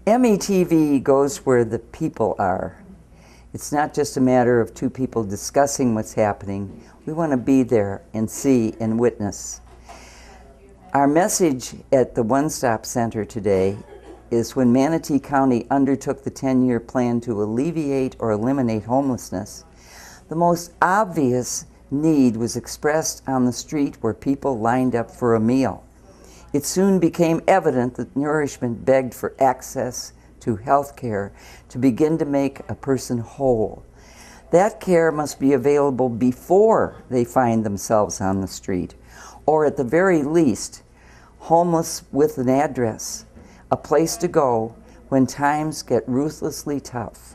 METV goes where the people are. It's not just a matter of two people discussing what's happening. We want to be there and see and witness. Our message at the One Stop Center today is when Manatee County undertook the 10-year plan to alleviate or eliminate homelessness, the most obvious need was expressed on the street where people lined up for a meal. It soon became evident that nourishment begged for access to health care to begin to make a person whole. That care must be available before they find themselves on the street, or at the very least, homeless with an address, a place to go when times get ruthlessly tough.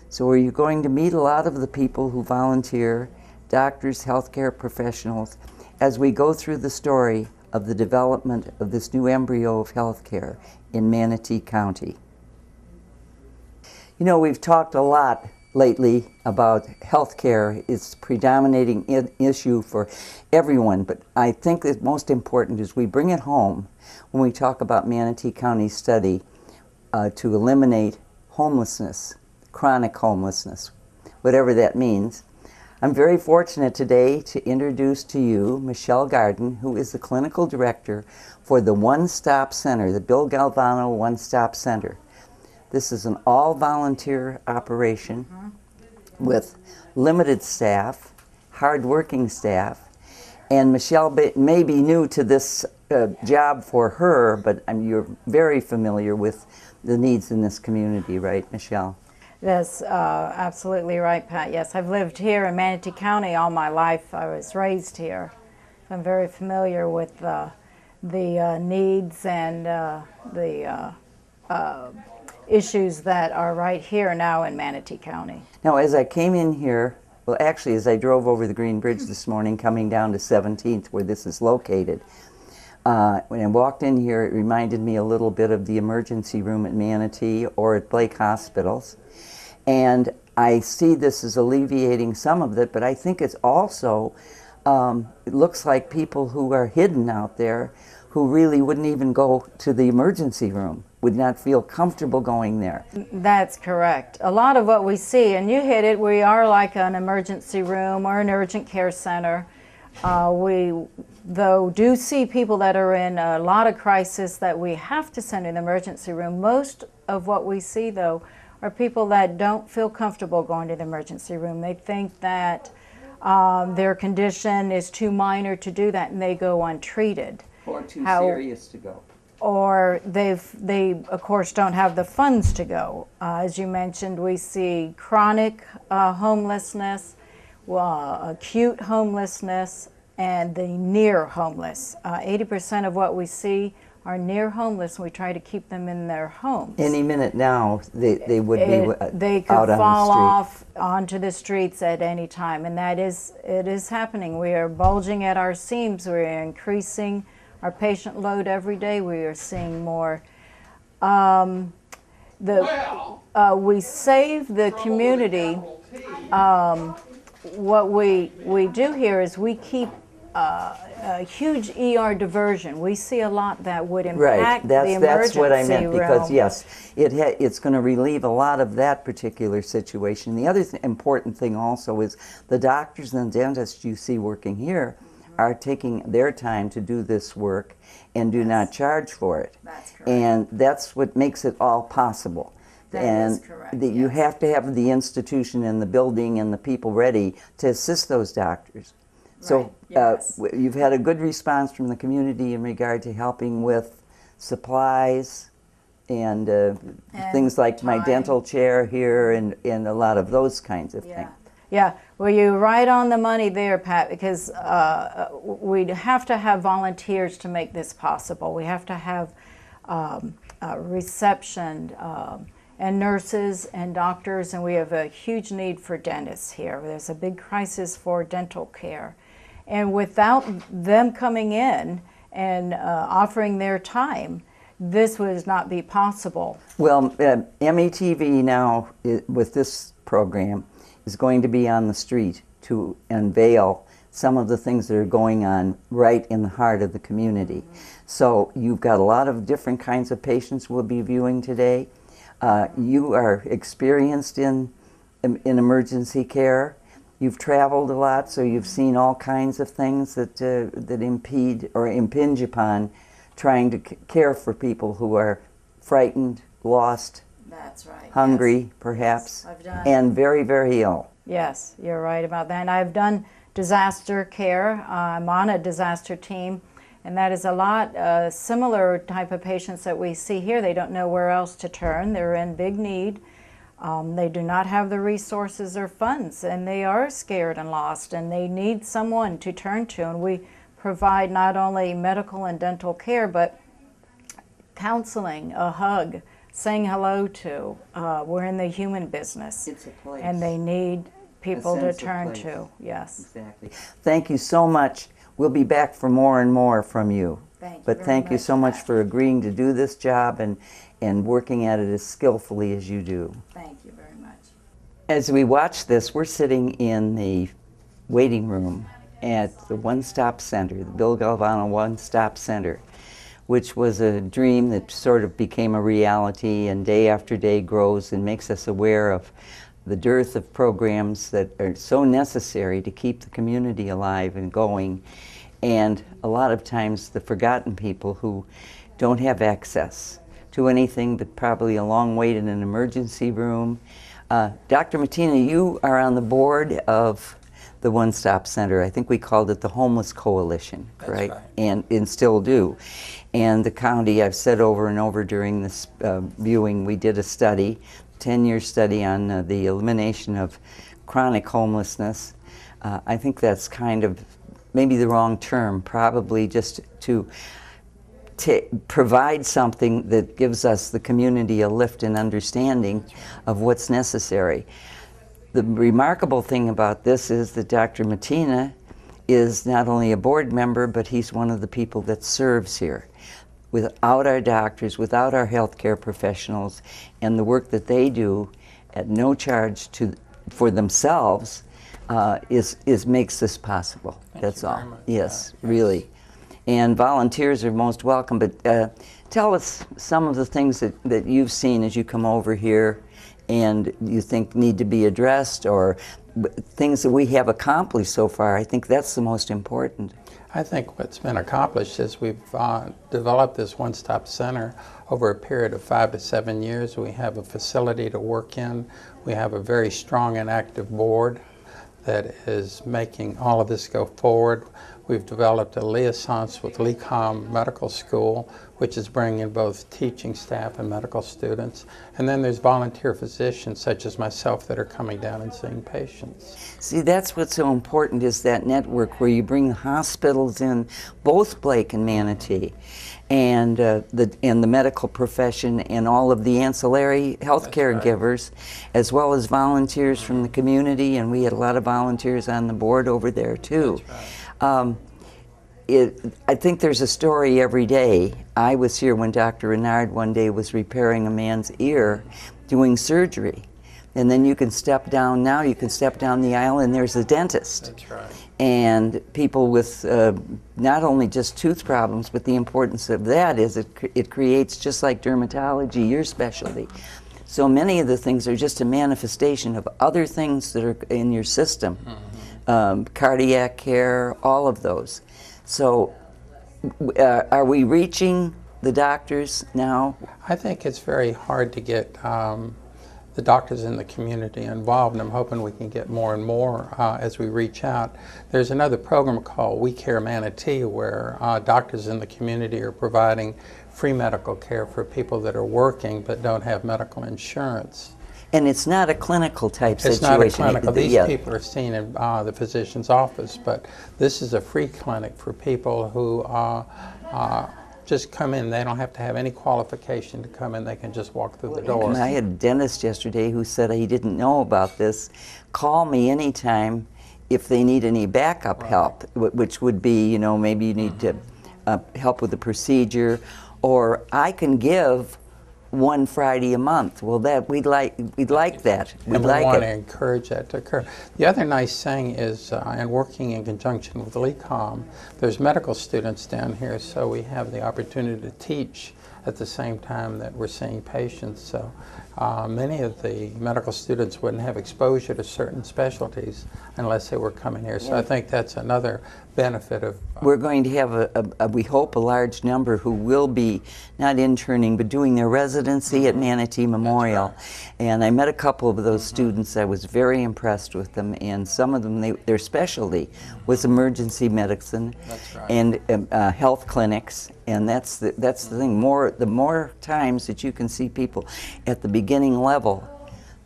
So are you going to meet a lot of the people who volunteer, doctors, healthcare professionals, as we go through the story of the development of this new embryo of healthcare in Manatee County. You know, we've talked a lot lately about healthcare. It's a predominating issue for everyone, but I think that most important is we bring it home when we talk about Manatee County's study to eliminate homelessness, chronic homelessness, whatever that means. I'm very fortunate today to introduce to you Michelle Garden, who is the clinical director for the One Stop Center, the Bill Galvano One Stop Center. This is an all-volunteer operation with limited staff, hard-working staff, and Michelle may be new to this job for her, but you're very familiar with the needs in this community, right, Michelle? That's absolutely right, Pat. Yes, I've lived here in Manatee County all my life. I was raised here. I'm very familiar with the needs and the issues that are right here now in Manatee County. Now, as I came in here, well, actually, as I drove over the Green Bridge this morning, coming down to 17th, where this is located, when I walked in here, it reminded me a little bit of the emergency room at Manatee or at Blake Hospitals. And I see this as alleviating some of it, but I think it's also, it looks like people who are hidden out there who really wouldn't even go to the emergency room, would not feel comfortable going there. That's correct. A lot of what we see, and you hit it, we are like an emergency room or an urgent care center. We, though, do see people that are in a lot of crisis that we have to send in the emergency room. Most of what we see, though, are people that don't feel comfortable going to the emergency room. They think that their condition is too minor to do that, and they go untreated. Or too serious to go. Or they of course don't have the funds to go. As you mentioned, we see chronic homelessness, acute homelessness, and the near homeless. 80% of what we see are near homeless, and we try to keep them in their homes. Any minute now, they would be they could out on fall the street. off onto the streets at any time, and it is happening. We are bulging at our seams. We are increasing our patient load every day. We are seeing more. We save the community. What we do here is we keep a huge ER diversion. We see a lot that would impact the emergency room. That's what I meant, because yes, it's going to relieve a lot of that particular situation. The other important thing also is the doctors and dentists you see working here are taking their time to do this work and do not charge for it. That's correct. And that's what makes it all possible. That is correct, you have to have the institution and the building and the people ready to assist those doctors. So yes. You've had a good response from the community in regard to helping with supplies and things like my dental chair here and a lot of those kinds of things. Yeah, well, you're right on the money there, Pat, because we have to have volunteers to make this possible. We have to have reception and nurses and doctors, and we have a huge need for dentists here. There's a big crisis for dental care. And without them coming in and offering their time, this would not be possible. Well, METV now, with this program, is going to be on the street to unveil some of the things that are going on right in the heart of the community. So you've got a lot of different kinds of patients we'll be viewing today. You are experienced in emergency care. You've traveled a lot, so you've seen all kinds of things that impede or impinge upon trying to care for people who are frightened, lost, That's right. hungry, yes. perhaps, I've done. and very, very ill. Yes, you're right about that. And I've done disaster care. I'm on a disaster team, and that is a lot similar type of patients that we see here. They don't know where else to turn. They're in big need. They do not have the resources or funds, and they are scared and lost, and they need someone to turn to. And we provide not only medical and dental care, but counseling, a hug, saying hello to. We're in the human business. It's a place. And they need people to sense of turn place. to. Yes. Exactly. Thank you so much. We'll be back for more and more from you. But thank you so much for agreeing to do this job and working at it as skillfully as you do. Thank you very much. As we watch this, we're sitting in the waiting room at the One Stop Center, the Bill Galvano One Stop Center, which was a dream that sort of became a reality, and day after day grows and makes us aware of the dearth of programs that are so necessary to keep the community alive and going, and a lot of times the forgotten people who don't have access to anything but probably a long wait in an emergency room. Dr. Mattina, you are on the board of the One Stop Center. I think we called it the Homeless Coalition, right? That's right. And still do. And the county, I've said over and over during this viewing, we did a study, 10-year study on the elimination of chronic homelessness. I think that's kind of maybe the wrong term, probably just to provide something that gives us, the community, a lift in understanding of what's necessary. The remarkable thing about this is that Dr. Mattina is not only a board member, but he's one of the people that serves here. Without our doctors, without our healthcare professionals, and the work that they do at no charge for themselves, makes this possible. That's all. Yes, really. And volunteers are most welcome, but tell us some of the things that you've seen as you come over here and you think need to be addressed, or things that we have accomplished so far. I think that's the most important. I think what's been accomplished is we've developed this one-stop center over a period of 5 to 7 years. We have a facility to work in. We have a very strong and active board that is making all of this go forward. We've developed a liaisons with LECOM Medical School, which is bringing in both teaching staff and medical students. And then there's volunteer physicians such as myself that are coming down and seeing patients. See, that's what's so important, is that network where you bring the hospitals in, both Blake and Manatee, and the medical profession and all of the ancillary healthcare givers, as well as volunteers from the community, and we had a lot of volunteers on the board over there too. That's right. I think there's a story every day. I was here when Dr. Renard one day was repairing a man's ear, doing surgery. And then you can step down the aisle and there's a dentist. That's right. And people with not only just tooth problems, but the importance of that is it creates, just like dermatology, your specialty. So many of the things are just a manifestation of other things that are in your system. Cardiac care, all of those. So are we reaching the doctors now? I think it's very hard to get the doctors in the community involved, and I'm hoping we can get more and more as we reach out. There's another program called We Care Manatee, where doctors in the community are providing free medical care for people that are working but don't have medical insurance. And it's not a clinical type situation. It's not a clinical. These people are seen in the physician's office, but this is a free clinic for people who just come in. They don't have to have any qualification to come in. They can just walk through the doors. I had a dentist yesterday who said he didn't know about this. Call me anytime if they need any backup help, which would be, maybe you need to help with the procedure, or I can give one Friday a month. Well, we'd like that. And we want to encourage that to occur. The other nice thing is, and working in conjunction with LECOM, there's medical students down here, so we have the opportunity to teach at the same time that we're seeing patients. So many of the medical students wouldn't have exposure to certain specialties unless they were coming here. So I think that's another benefit of... We're going to have, we hope, a large number who will be not interning, but doing their residency at Manatee Memorial. Right. And I met a couple of those students. I was very impressed with them, and some of them, their specialty was emergency medicine. That's right. And health clinics. And that's the thing. The more times that you can see people at the beginning level,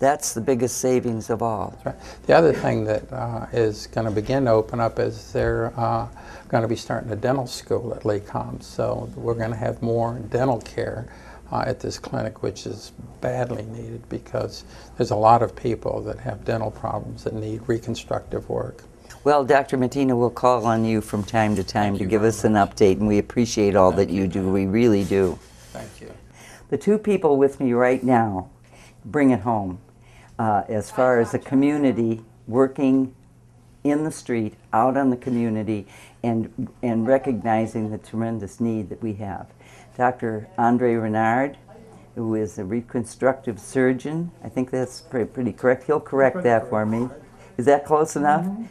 that's the biggest savings of all. That's right. The other thing that is going to begin to open up is they're going to be starting a dental school at LECOM. So we're going to have more dental care at this clinic, which is badly needed because there's a lot of people that have dental problems that need reconstructive work. Well, Dr. Mattina, we'll call on you from time to time to give us an update, and we appreciate all that you do. We really do. Thank you. The two people with me right now bring it home as far as the community working in the street, out on the community, and recognizing the tremendous need that we have. Dr. Andre Renard, who is a reconstructive surgeon, I think that's pretty correct. He'll correct that for me. Is that close enough? Mm-hmm.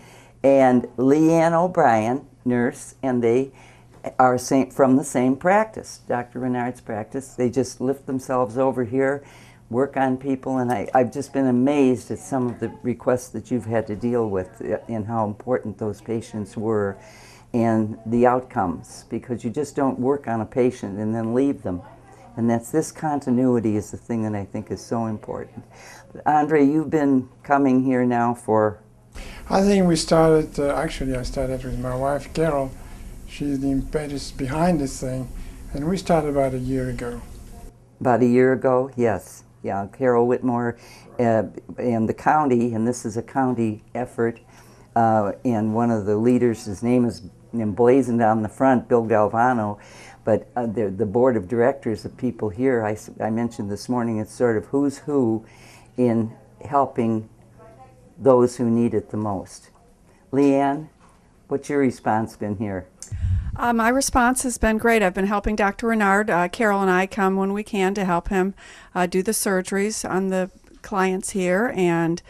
And Leanne O'Brien, nurse, and they are from the same practice, Dr. Renard's practice. They just lift themselves over here, work on people, and I've just been amazed at some of the requests that you've had to deal with and how important those patients were and the outcomes, because you just don't work on a patient and then leave them. And this continuity is the thing that I think is so important. Andre, you've been coming here now for... I think we started, actually I started with my wife Carol. She's the impetus behind this thing, and we started about a year ago. About a year ago, yes. Yeah, Carol Whitmore and the county, and this is a county effort, and one of the leaders, his name is emblazoned on the front, Bill Galvano, but the board of directors of people here, I mentioned this morning, it's sort of who's who in helping those who need it the most. Leanne, what's your response been here? My response has been great. I've been helping Dr. Renard. Carol and I come when we can to help him do the surgeries on the clients here and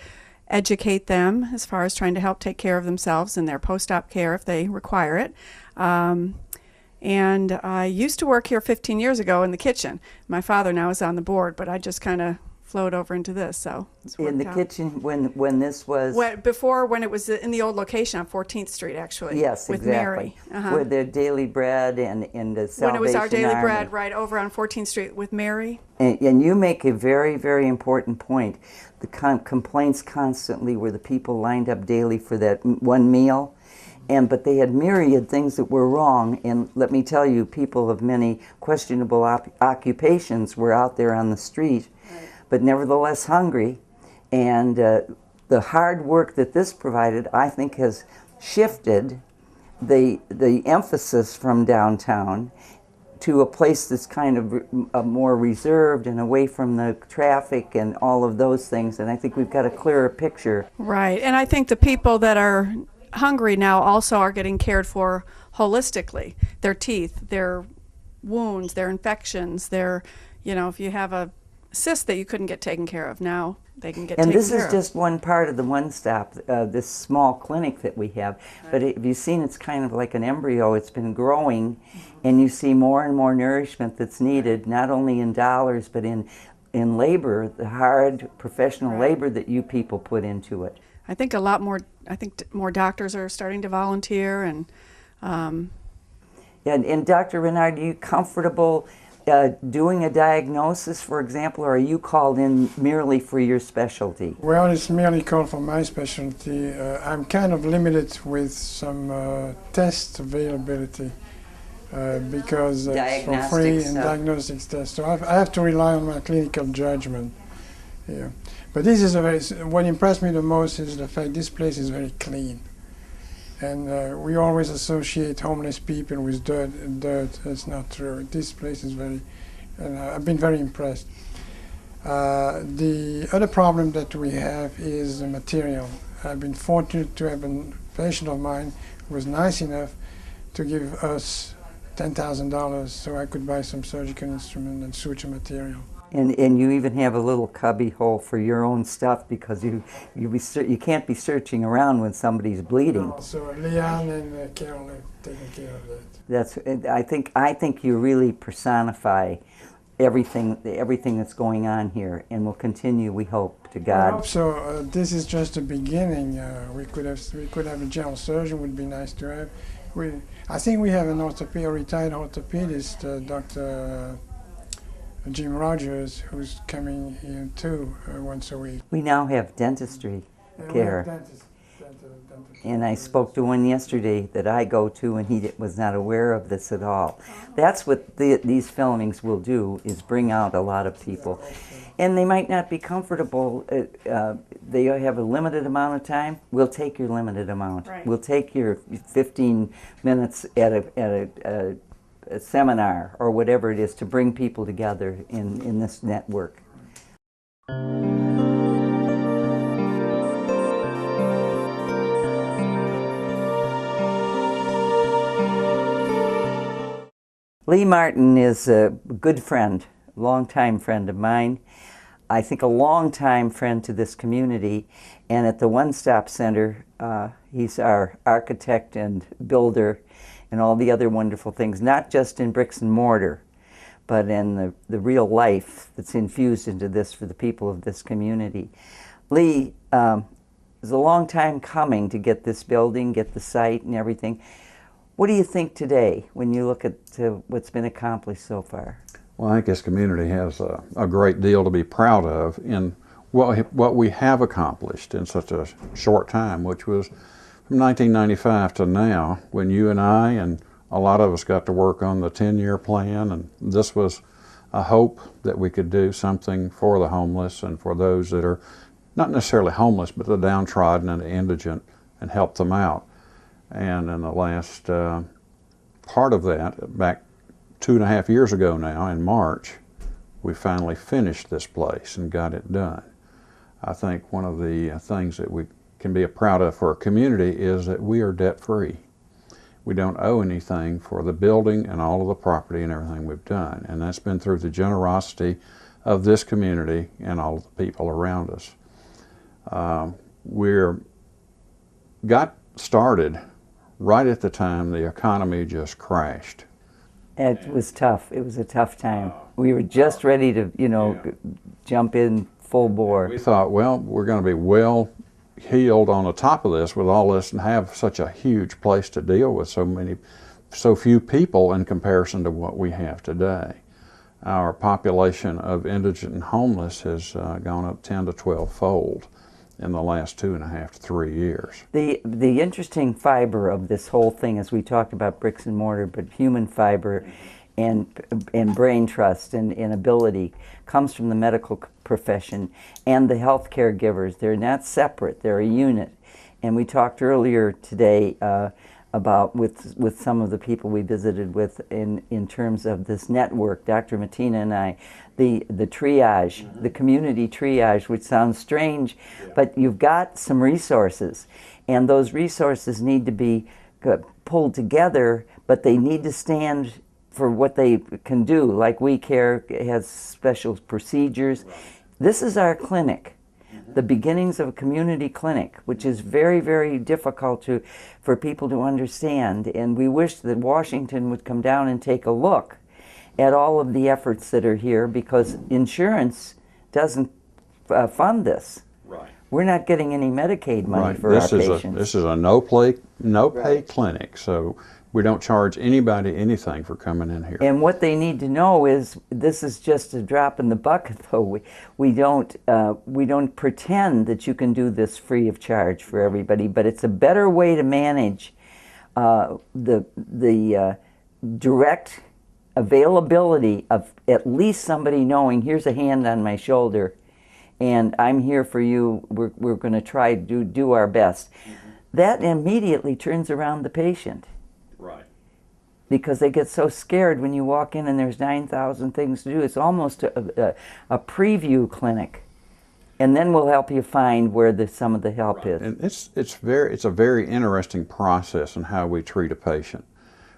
educate them as far as trying to help take care of themselves and their post-op care if they require it. And I used to work here 15 years ago in the kitchen. My father now is on the board, but I just kind of flowed over into this, so it's worked in the out. Kitchen when this was when it was in the old location on 14th Street, actually. Yes, with exactly. Mary. With their daily bread and the Salvation when it was our daily Army. bread, right over on 14th Street with Mary. And you make a very, very important point. The complaints constantly were the people lined up daily for that one meal, but they had myriad things that were wrong. And let me tell you, people of many questionable occupations were out there on the street, right, but nevertheless hungry. And the hard work that this provided, I think, has shifted the emphasis from downtown to a place that's kind of more reserved and away from the traffic and all of those things. And I think we've got a clearer picture. Right, and I think the people that are hungry now also are getting cared for holistically. Their teeth, their wounds, their infections, if you have a cyst that you couldn't get taken care of, now they can get taken care of. And this is just one part of the One Stop, this small clinic that we have. Right. But have you seen, it's kind of like an embryo. It's been growing, and you see more and more nourishment that's needed, not only in dollars, but in labor, the hard professional labor that you people put into it. I think more doctors are starting to volunteer, and and Dr. Renard, are you comfortable doing a diagnosis, for example, or are you called in merely for your specialty? Well, it's merely called for my specialty. I'm kind of limited with some test availability because it's for free and diagnostics tests. So I have to rely on my clinical judgment. Yeah. But this is what impressed me the most is the fact this place is very clean. And we always associate homeless people with dirt. That's not true. This place is and I've been very impressed. The other problem that we have is the material. I've been fortunate to have a patient of mine who was nice enough to give us $10,000 so I could buy some surgical instrument and suture material. And you even have a little cubby hole for your own stuff because you can't be searching around when somebody's bleeding. No, so Leanne and Carol are taking care of that. I think you really personify everything that's going on here, and will continue, we hope, to God. I hope so. This is just the beginning. We could have a general surgeon. Would be nice to have. I think we have a retired orthopedist, Dr. Jim Rogers, who's coming in too once a week. We now have dentistry care. Dentist. And I spoke to one yesterday that I go to, and he was not aware of this at all. That's what these filmings will do, is bring out a lot of people. And they might not be comfortable. They have a limited amount of time. We'll take your limited amount. Right. We'll take your 15 minutes at a seminar or whatever it is to bring people together in this network. Lee Martin is a good friend, longtime friend of mine. I think a longtime friend to this community, and at the One Stop Center, he's our architect and builder and all the other wonderful things, not just in bricks and mortar, but in the real life that's infused into this for the people of this community. Lee is a long time coming to get this building, get the site and everything. What do you think today when you look at what's been accomplished so far? Well, I think this community has a great deal to be proud of in what we have accomplished in such a short time, which was from 1995 to now, when you and I and a lot of us got to work on the 10-year plan, and this was a hope that we could do something for the homeless and for those that are not necessarily homeless, but the downtrodden and the indigent, and help them out. And in the last part of that, back 2.5 years ago now, in March, we finally finished this place and got it done. I think one of the things that we can be proud of for our community is that we are debt-free. We don't owe anything for the building and all of the property and everything we've done. And that's been through the generosity of this community and all of the people around us. We're got started right at the time the economy just crashed. It was tough. It was a tough time. We were just ready to, jump in full bore. We thought, well, we're going to be well healed on the top of this with all this and have such a huge place to deal with so few people in comparison to what we have today. Our population of indigent and homeless has gone up 10 to 12-fold in the last 2.5 to 3 years. The interesting fiber of this whole thing, as we talked about bricks and mortar, but human fiber and brain trust and ability comes from the medical profession and the health caregivers. They're not separate, they're a unit. And we talked earlier today about with some of the people we visited with in terms of this network, Dr. Mattina and I, the triage, the community triage, which sounds strange, but you've got some resources, and those resources need to be pulled together, but they need to stand for what they can do. Like We Care has special procedures. This is our clinic, the beginnings of a community clinic, which is very, very difficult for people to understand, and we wish that Washington would come down and take a look at all of the efforts that are here, because insurance doesn't fund this. Right. We're not getting any Medicaid money for our patients. This is a no-pay clinic, so we don't charge anybody anything for coming in here. And what they need to know is this is just a drop in the bucket, though. We don't pretend that you can do this free of charge for everybody, but it's a better way to manage the direct availability of at least somebody knowing, here's a hand on my shoulder and I'm here for you, we're going to try to do our best. That immediately turns around the patient. Right. Because they get so scared when you walk in and there's 9,000 things to do. It's almost a preview clinic. And then we'll help you find where some of the help is. And it's a very interesting process in how we treat a patient.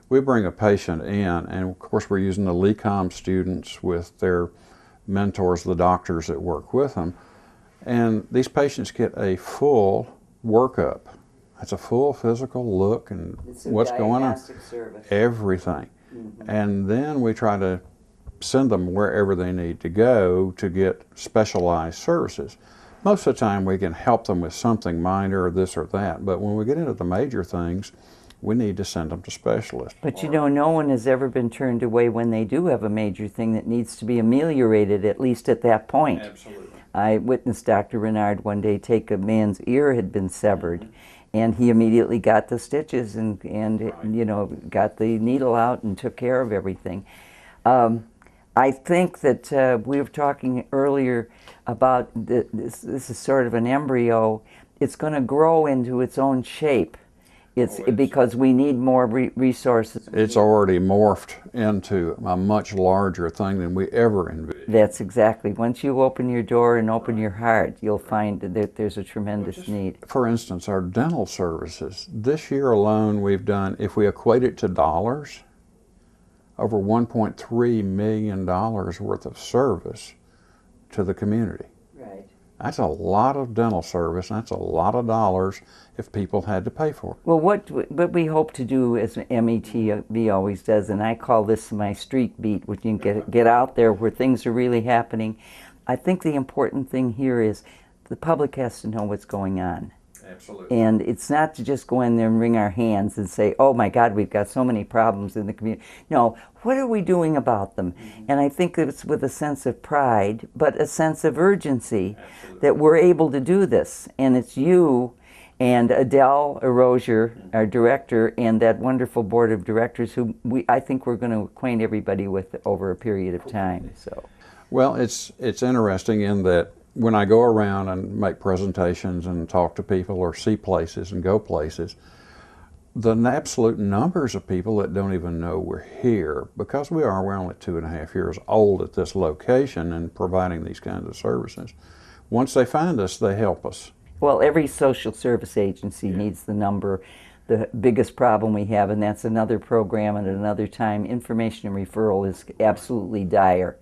we bring a patient in, and of course we're using the LECOM students with their mentors, the doctors that work with them, and these patients get a full workup. It's a full physical look and what's going on, service. everything. And then we try to send them wherever they need to go to get specialized services. Most of the time we can help them with something minor or this or that, but when we get into the major things, we need to send them to specialists. But you know, no one has ever been turned away when they do have a major thing that needs to be ameliorated, at least at that point. Absolutely. I witnessed Dr. Renard one day take a man's ear had been severed, and he immediately got the stitches and you know, got the needle out and took care of everything. I think that we were talking earlier about this is sort of an embryo. It's going to grow into its own shape. It's because we need more resources. It's already morphed into a much larger thing than we ever envisioned. That's exactly. Once you open your door and open your heart, you'll find that there's a tremendous need. For instance, our dental services. This year alone we've done, if we equate it to dollars, over $1.3 million worth of service to the community. Right. That's a lot of dental service, and that's a lot of dollars if people had to pay for it. Well, what we hope to do, as METB always does, and I call this my street beat, which you can get out there where things are really happening. I think the important thing here is the public has to know what's going on. Absolutely. And it's not to just go in there and wring our hands and say, oh my God, we've got so many problems in the community. No, what are we doing about them? And I think it's with a sense of pride, but a sense of urgency that we're able to do this. And it's you and Adele Arosier, our director, and that wonderful board of directors who I think we're going to acquaint everybody with over a period of time. So, well, it's interesting in that when I go around and make presentations and talk to people or see places and go places, the absolute numbers of people that don't even know we're here, because we're only 2.5 years old at this location and providing these kinds of services. Once they find us, they help us. Well, every social service agency needs the number. The biggest problem we have, and that's another program at another time, information and referral is absolutely dire.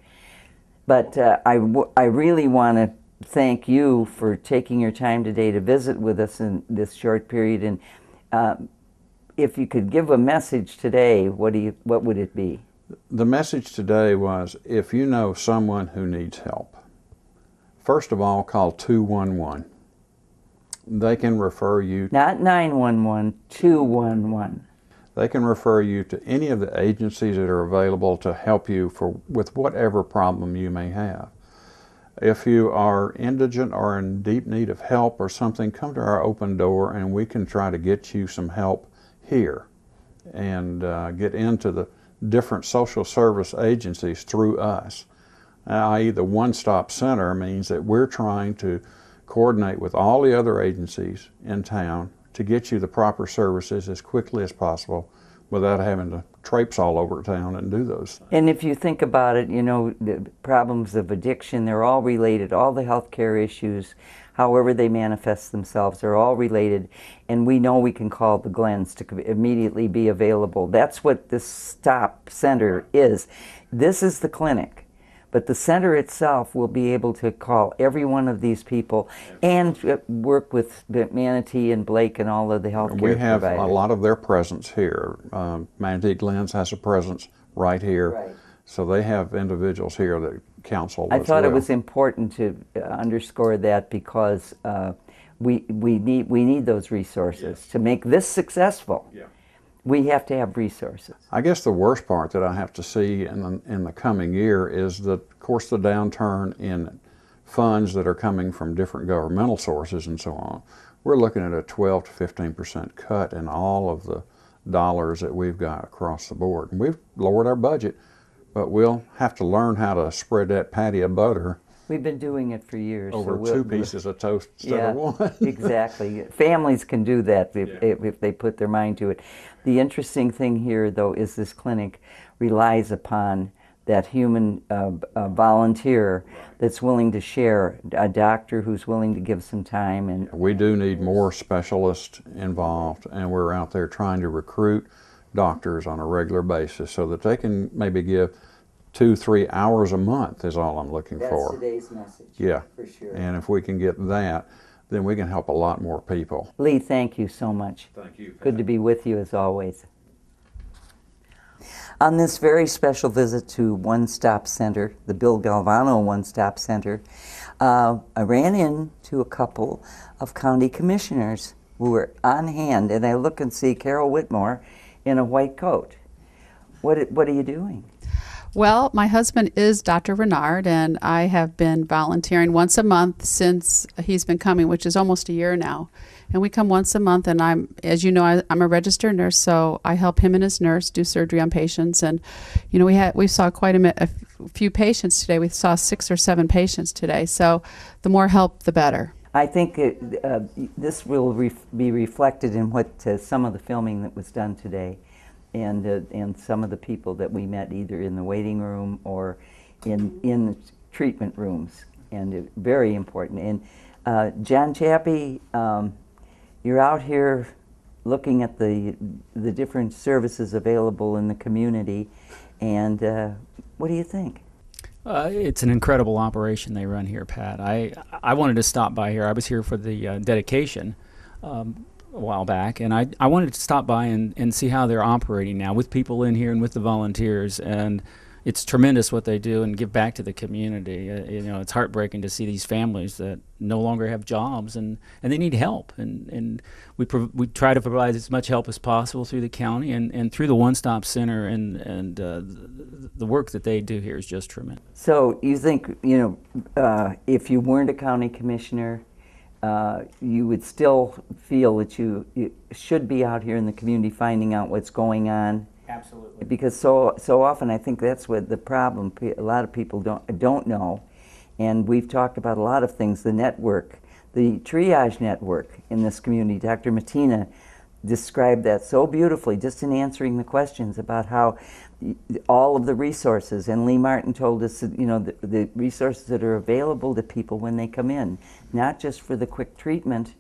But I really want to thank you for taking your time today to visit with us in this short period. And if you could give a message today, what would it be? The message today was, if you know someone who needs help, first of all, call 211. They can refer you. Not 911, 211. They can refer you to any of the agencies that are available to help you with whatever problem you may have. If you are indigent or in deep need of help or something, come to our open door and we can try to get you some help here and get into the different social service agencies through us. I.e., the one-stop center means that we're trying to coordinate with all the other agencies in town to get you the proper services as quickly as possible without having to traipse all over town and do those things. And if you think about it, you know, the problems of addiction, they're all related. All the healthcare issues, however they manifest themselves, are all related. And we know we can call the Glens to immediately be available. That's what this STOP Center is. This is the clinic. But the center itself will be able to call every one of these people and work with Manatee and Blake and all of the healthcare providers. We have a lot of their presence here. Manatee Glens has a presence right here. Right. So they have individuals here that counsel I as thought well. it was important to underscore that because we need those resources to make this successful. Yeah. We have to have resources. I guess the worst part that I have to see in the coming year is that, of course, the downturn in funds that are coming from different governmental sources and so on. We're looking at a 12 to 15% cut in all of the dollars that we've got across the board. And we've lowered our budget, but we'll have to learn how to spread that patty of butter We've been doing it for years. over two pieces of toast instead yeah, of one. Exactly. Families can do that if they put their mind to it. The interesting thing here, though, is this clinic relies upon that human volunteer that's willing to share, a doctor who's willing to give some time. And we do need more specialists involved, and we're out there trying to recruit doctors on a regular basis so that they can maybe give 2-3 hours a month is all I'm looking for. That's today's message. Yeah. For sure. And if we can get that, then we can help a lot more people. Lee, thank you so much. Thank you, Pat. Good to be with you as always. On this very special visit to One Stop Center, the Bill Galvano One Stop Center, I ran into a couple of county commissioners who were on hand, and I look and see Carol Whitmore in a white coat. What are you doing? Well, my husband is Dr. Renard, and I have been volunteering once a month since he's been coming, which is almost a year now. And we come once a month, and as you know, I'm a registered nurse, so I help him and his nurse do surgery on patients. And you know, we saw quite a few patients today. We saw 6 or 7 patients today. So the more help, the better. I think this will be reflected in what some of the filming that was done today. And some of the people that we met either in the waiting room or in the treatment rooms, and very important. And John Chappie, you're out here looking at the different services available in the community, and what do you think? It's an incredible operation they run here, Pat. I wanted to stop by here. I was here for the dedication a while back, and I wanted to stop by and see how they're operating now with people in here and with the volunteers. And it's tremendous what they do and give back to the community. You know, it's heartbreaking to see these families that no longer have jobs and they need help. And we try to provide as much help as possible through the county and through the One Stop Center, and the work that they do here is just tremendous. So you think, you know, if you weren't a county commissioner, you would still feel that you should be out here in the community finding out what's going on? Absolutely. Because so often I think that's what the problem. A lot of people don't know, and we've talked about a lot of things. The network, the triage network in this community. Dr. Mattina described that so beautifully, just in answering the questions about how all of the resources, and Lee Martin told us that, you know, the resources that are available to people when they come in, not just for the quick treatment,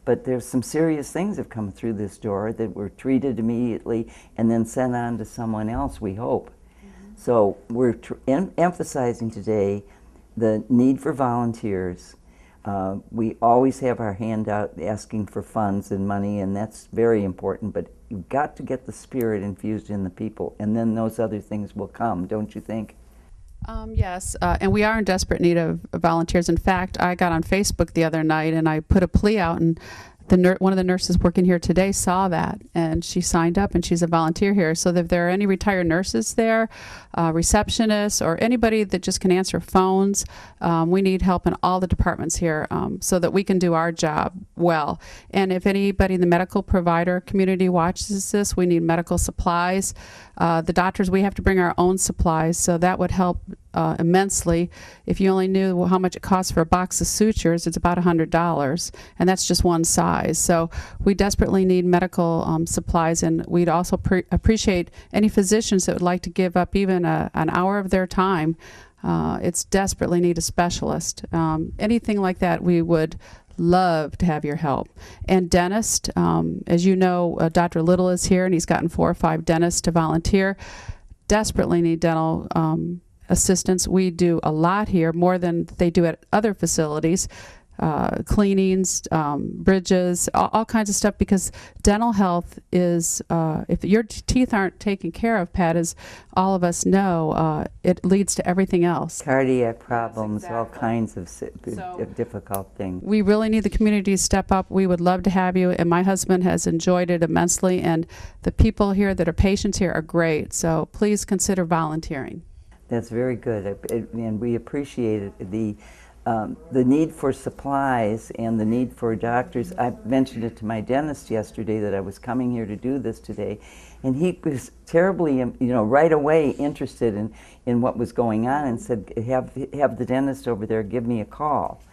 but there's some serious things that have come through this door that were treated immediately and then sent on to someone else, we hope. Mm-hmm. So we're emphasizing today the need for volunteers. We always have our hand out asking for funds and money, and that's very important, but you've got to get the spirit infused in the people, and then those other things will come, don't you think? Yes, and we are in desperate need of volunteers. In fact, I got on Facebook the other night and I put a plea out, and one of the nurses working here today saw that, and she signed up, and she's a volunteer here. So if there are any retired nurses there, receptionists, or anybody that just can answer phones, we need help in all the departments here so that we can do our job well. And if anybody in the medical provider community watches this, we need medical supplies. The doctors, we have to bring our own supplies, so that would help immensely. If you only knew how much it costs for a box of sutures, it's about $100, and that's just one size. So we desperately need medical supplies, and we'd also appreciate any physicians that would like to give up even an hour of their time. It's desperately need a specialist. Anything like that, we would love to have your help. And dentist, as you know, Dr. Little is here, and he's gotten 4 or 5 dentists to volunteer. Desperately need dental assistance. We do a lot here, more than they do at other facilities. Cleanings, bridges, all kinds of stuff, because dental health is, if your teeth aren't taken care of, Pat, as all of us know, it leads to everything else. Cardiac problems, Yes, exactly. All kinds of difficult things. We really need the community to step up. We would love to have you, and my husband has enjoyed it immensely, and the people here that are patients here are great, so please consider volunteering. That's very good, and we appreciate it. The need for supplies and the need for doctors. I mentioned it to my dentist yesterday that I was coming here to do this today, and he was terribly, right away interested in what was going on, and said, have the dentist over there give me a call,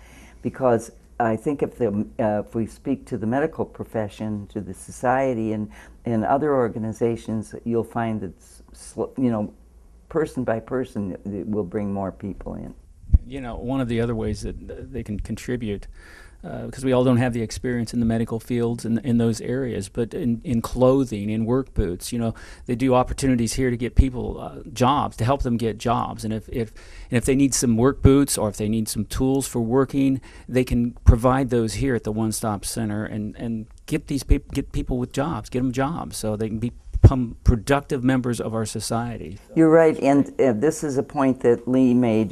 because I think if we speak to the medical profession, to the society, and other organizations, you'll find that person by person it will bring more people in. You know, one of the other ways that they can contribute because we all don't have the experience in the medical fields in those areas, but in clothing, in work boots, they do opportunities here to get people jobs, to help them get jobs. And if they need some work boots or if they need some tools for working, they can provide those here at the One Stop Center and get people with jobs, get them jobs so they can become productive members of our society. You're right, and this is a point that Lee made.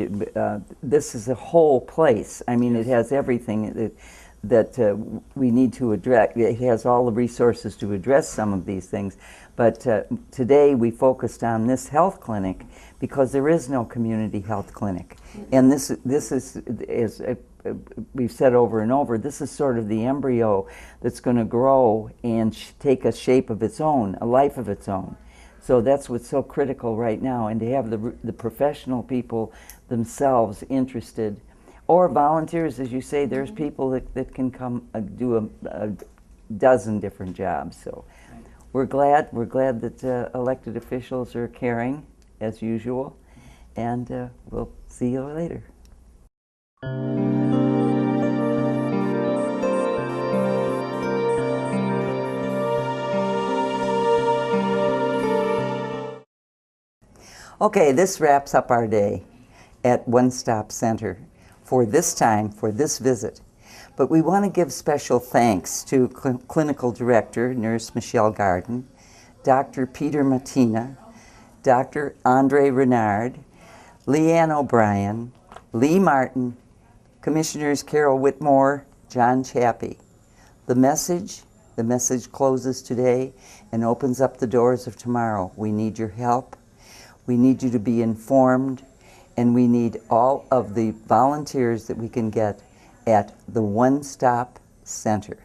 This is a whole place. I mean, it has everything that we need to address. It has all the resources to address some of these things. But today we focused on this health clinic because there is no community health clinic. And this is we've said over and over, this is sort of the embryo that's going to grow and take a shape of its own, a life of its own. So that's what's so critical right now, and to have the professional people themselves interested, or volunteers, as you say. There's people that can come do a dozen different jobs. So we're glad that elected officials are caring, as usual, and we'll see you later. Okay, this wraps up our day at One Stop Center for this time, for this visit. But we want to give special thanks to Clinical Director, Nurse Michelle Garden, Dr. Peter Matina, Dr. Andre Renard, Leanne O'Brien, Lee Martin, Commissioners Carol Whitmore, John Chappie. The message closes today and opens up the doors of tomorrow. We need your help. We need you to be informed, and we need all of the volunteers that we can get at the One Stop Center.